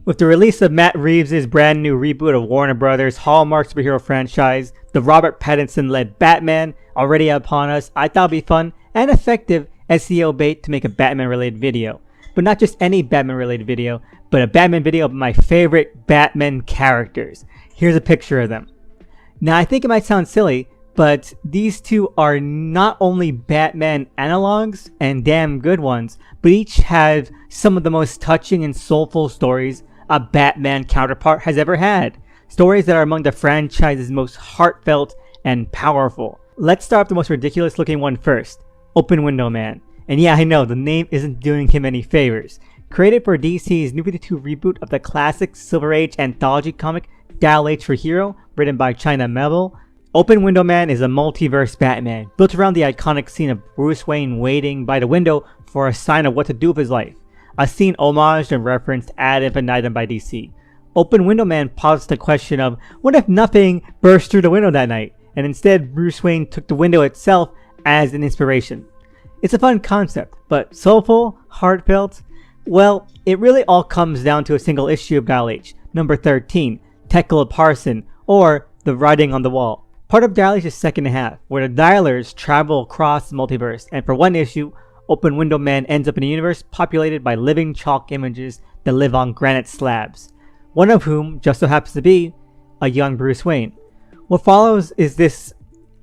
With the release of Matt Reeves' brand new reboot of Warner Brothers' Hallmark superhero franchise, the Robert Pattinson-led Batman, already upon us, I thought it'd be fun and effective SEO bait to make a Batman-related video. But not just any Batman-related video, but a Batman video of my favorite Batman characters. Here's a picture of them. Now, I think it might sound silly, but these two are not only Batman analogs, and damn good ones, but each have some of the most touching and soulful stories a Batman counterpart has ever had. Stories that are among the franchise's most heartfelt and powerful. Let's start with the most ridiculous looking one first, Open Window Man. And yeah, I know, the name isn't doing him any favors. Created for DC's New 52 reboot of the classic Silver Age anthology comic Dial H for Hero, written by China Miéville, Open Window Man is a multiverse Batman, built around the iconic scene of Bruce Wayne waiting by the window for a sign of what to do with his life. A scene homaged and referenced ad infinitum by DC. Open Window Man posits the question of, what if nothing burst through the window that night, and instead Bruce Wayne took the window itself as an inspiration. It's a fun concept, but soulful, heartfelt? Well, it really all comes down to a single issue of Dial H, number 13, Tekla Parson, or The Writing on the Wall. Part of Dial H's second half, where the dialers travel across the multiverse, and for one issue, Open Window Man ends up in a universe populated by living chalk images that live on granite slabs, one of whom just so happens to be a young Bruce Wayne. What follows is this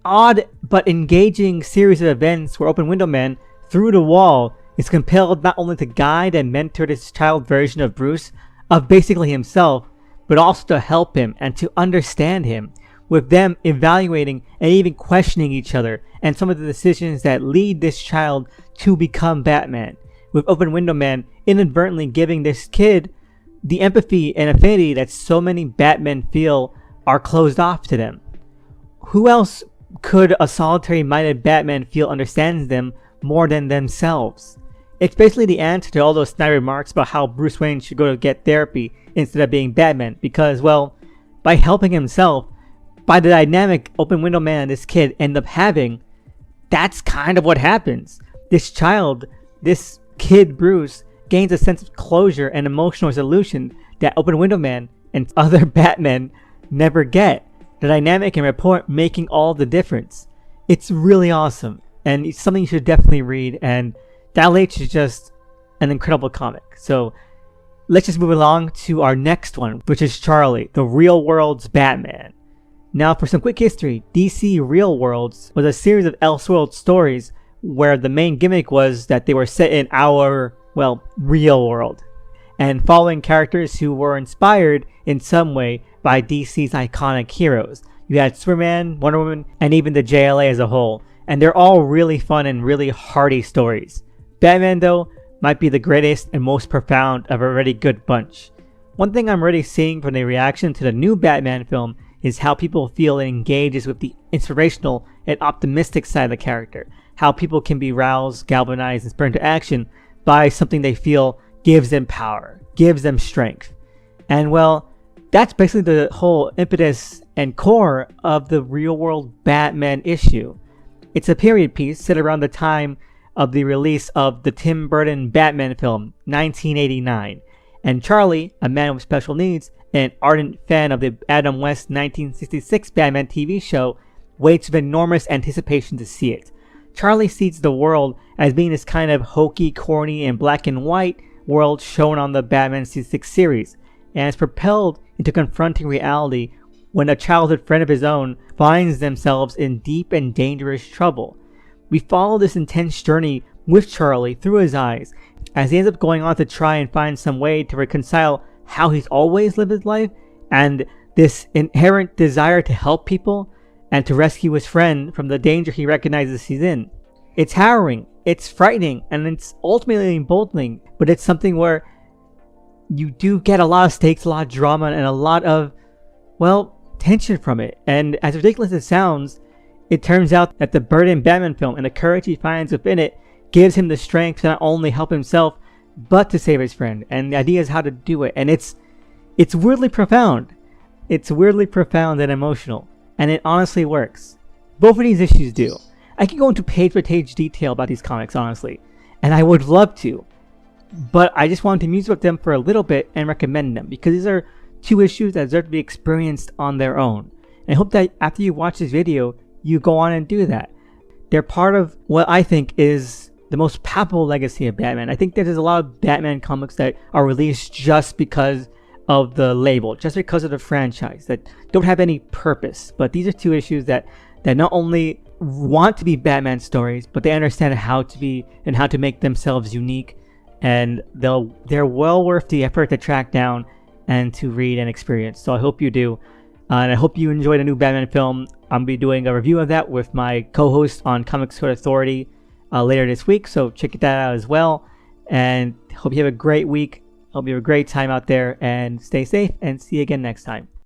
odd but engaging series of events where Open Window Man, through the wall, is compelled not only to guide and mentor this child version of Bruce, of basically himself, but also to help him and to understand him, with them evaluating and even questioning each other and some of the decisions that lead this child to become Batman, with Open Window Man inadvertently giving this kid the empathy and affinity that so many Batmen feel are closed off to them. Who else could a solitary-minded Batman feel understands them more than themselves? It's basically the answer to all those snide remarks about how Bruce Wayne should go to get therapy instead of being Batman, because, well, by helping himself, by the dynamic Open Window Man and this kid end up having, that's kind of what happens. This child, this kid Bruce, gains a sense of closure and emotional resolution that Open Window Man and other Batmen never get. The dynamic and rapport making all the difference. It's really awesome, and it's something you should definitely read, and Dial H is just an incredible comic. So let's just move along to our next one, which is Charlie, the Realworlds Batman. Now, for some quick history, DC Realworlds was a series of Elseworlds stories where the main gimmick was that they were set in our, well, real world, and following characters who were inspired in some way by DC's iconic heroes. You had Superman, Wonder Woman, and even the JLA as a whole, and they're all really fun and really hearty stories. Batman, though, might be the greatest and most profound of a already good bunch. One thing I'm already seeing from the reaction to the new Batman film is how people feel it engages with the inspirational and optimistic side of the character. How people can be roused, galvanized, and spurred into action by something they feel gives them power, gives them strength. And well, that's basically the whole impetus and core of the Real World Batman issue. It's a period piece set around the time of the release of the Tim Burton Batman film, 1989. And Charlie, a man with special needs, an ardent fan of the Adam West 1966 Batman TV show, waits with enormous anticipation to see it. Charlie sees the world as being this kind of hokey, corny, and black and white world shown on the Batman 66 series, and is propelled into confronting reality when a childhood friend of his own finds themselves in deep and dangerous trouble. We follow this intense journey with Charlie through his eyes, as he ends up going on to try and find some way to reconcile how he's always lived his life and this inherent desire to help people and to rescue his friend from the danger he recognizes he's in. It's harrowing, it's frightening, and it's ultimately emboldening, but it's something where you do get a lot of stakes, a lot of drama, and a lot of, well, tension from it. And as ridiculous as it sounds, it turns out that the Burton Batman film and the courage he finds within it gives him the strength to not only help himself, but to save his friend. And the idea is how to do it. And it's weirdly profound. It's weirdly profound and emotional. And it honestly works. Both of these issues do. I can go into page by page detail about these comics, honestly. And I would love to. but I just wanted to muse about them for a little bit and recommend them because these are two issues that deserve to be experienced on their own. And I hope that after you watch this video, you go on and do that. They're part of what I think is the most palpable legacy of Batman. I think there's a lot of Batman comics that are released just because of the label, just because of the franchise, that don't have any purpose. But these are two issues that not only want to be Batman stories, but they understand how to be and how to make themselves unique. And they're well worth the effort to track down and to read and experience. So I hope you do. And I hope you enjoyed a new Batman film. I'm going to be doing a review of that with my co-host on Comics Code Authority later this week. So check that out as well. And hope you have a great week. Hope you have a great time out there. And stay safe and see you again next time.